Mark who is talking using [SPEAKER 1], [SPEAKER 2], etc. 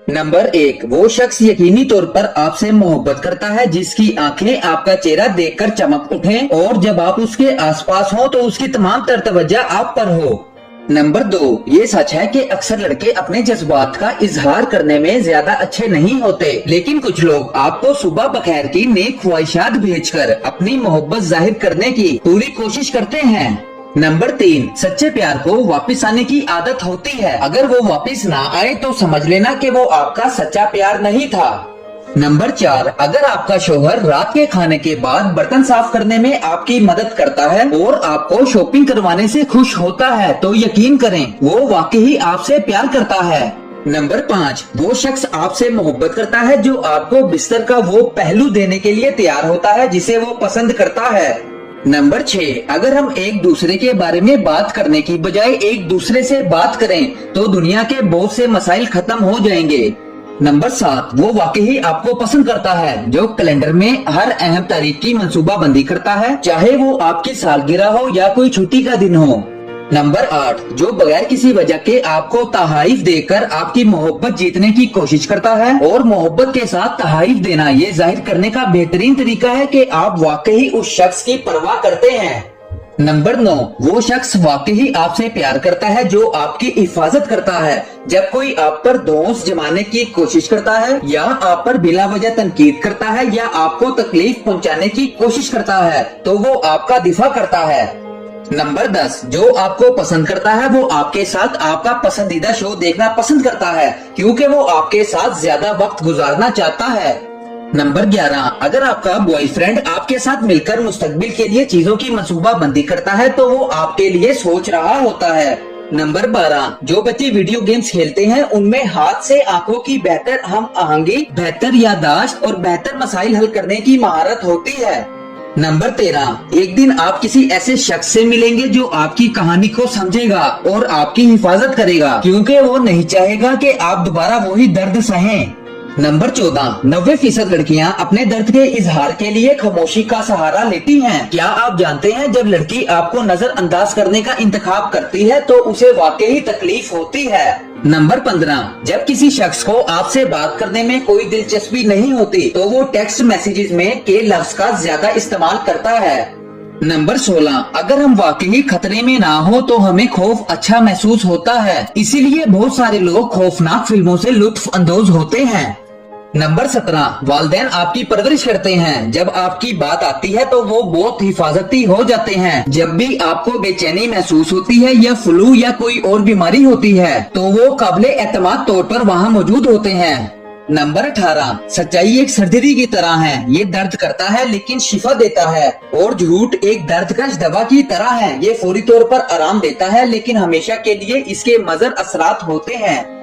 [SPEAKER 1] Number 1, वो शख्स यकीनी तौर पर आपसे मोहब्बत करता है जिसकी आंखें आपका चेहरा देखकर चमक उठें और जब आप उसके आसपास हो तो उसकी तमाम तर तवज्जो आप पर हो। नंबर 2, ये सच है कि अक्सर लड़के अपने जज्बात का इजहार करने में ज्यादा अच्छे नहीं होते, लेकिन कुछ लोग आपको सुबह बखैर की नेक ख्वाहिशात भेजकर अपनी मोहब्बत जाहिर करने की पूरी कोशिश करते हैं। नंबर 3, सच्चे प्यार को वापस आने की आदत होती है। अगर वो वापस ना आए तो समझ लेना कि वो आपका सच्चा प्यार नहीं था। नंबर 4, अगर आपका शौहर रात के खाने के बाद बर्तन साफ करने में आपकी मदद करता है और आपको शॉपिंग करवाने से खुश होता है तो यकीन करें वो वाकई आपसे प्यार करता है। नंबर 5, वो शख्स आपसे मोहब्बत करता है जो आपको बिस्तर का वो पहलू देने के लिए तैयार होता है जिसे वो पसंद करता है। नंबर 6, अगर हम एक दूसरे के बारे में बात करने की बजाय एक दूसरे से बात करें तो दुनिया के बहुत से मसाइल खत्म हो जाएंगे। नंबर 7, वो वाकई आपको पसंद करता है जो कैलेंडर में हर अहम तारीख की मंसूबाबंदी करता है, चाहे वो आपकी सालगिरह हो या कोई छुट्टी का दिन हो। नंबर 8, जो बगैर किसी वजह के आपको तहाइफ देकर आपकी मोहब्बत जीतने की कोशिश करता है और मोहब्बत के साथ तहाइफ देना ये जाहिर करने का बेहतरीन तरीका है कि आप वाकई उस शख्स की परवाह करते हैं। नंबर 9, वो शख्स वाकई आपसे प्यार करता है जो आपकी हिफाजत करता है। जब कोई आप पर दोष जमाने की कोशिश करता है या आप पर बिला वजह तनकीद करता है या आपको तकलीफ पहुंचाने की कोशिश करता है तो वो आपका दिफा करता है। नंबर 10, जो आपको पसंद करता है वो आपके साथ आपका पसंदीदा शो देखना पसंद करता है क्योंकि वो आपके साथ ज्यादा वक्त गुजारना चाहता है। नंबर 11, अगर आपका बॉयफ्रेंड आपके साथ मिलकर मुस्तकबिल के लिए चीजों की मंसूबाबंदी करता है तो वो आपके लिए सोच रहा होता है। नंबर 12, जो बच्चे वीडियो गेम्स खेलते हैं उनमें हाथ से आंखों की बेहतर हम आहंगी, बेहतर याददाश्त और बेहतर मसाइल हल करने की महारत होती है। नंबर 13, एक दिन आप किसी ऐसे शख्स से मिलेंगे जो आपकी कहानी को समझेगा और आपकी हिफाजत करेगा क्योंकि वो नहीं चाहेगा कि आप दोबारा वही दर्द सहें। नंबर 14, 90% लड़कियां अपने दर्द के इजहार के लिए खामोशी का सहारा लेती हैं। क्या आप जानते हैं जब लड़की आपको नजरअंदाज करने का इंतखाब करती है तो उसे वाकई तकलीफ होती है। नंबर 15, जब किसी शख्स को आपसे बात करने में कोई दिलचस्पी नहीं होती तो वो टेक्स्ट मैसेजेस में के लफ्ज का ज्यादा इस्तेमाल करता है। नंबर 16, अगर हम वाकई खतरे में ना हो तो हमें खौफ अच्छा महसूस होता है, इसीलिए बहुत सारे लोग खौफनाक फिल्मों से लुत्फ अंदोज होते हैं। नंबर 17, वालिदैन आपकी परवरिश करते हैं। जब आपकी बात आती है तो वो बहुत हिफाजती हो जाते हैं। जब भी आपको बेचैनी महसूस होती है या फ्लू या कोई और बीमारी होती है तो वो काबिले एतमाद तौर पर वहाँ मौजूद होते हैं। नंबर 18, सच्चाई एक सर्जरी की तरह है, ये दर्द करता है लेकिन शिफा देता है, और झूठ एक दर्दकश दवा की तरह है, ये फौरी तौर पर आराम देता है लेकिन हमेशा के लिए इसके मज़र असरात होते हैं।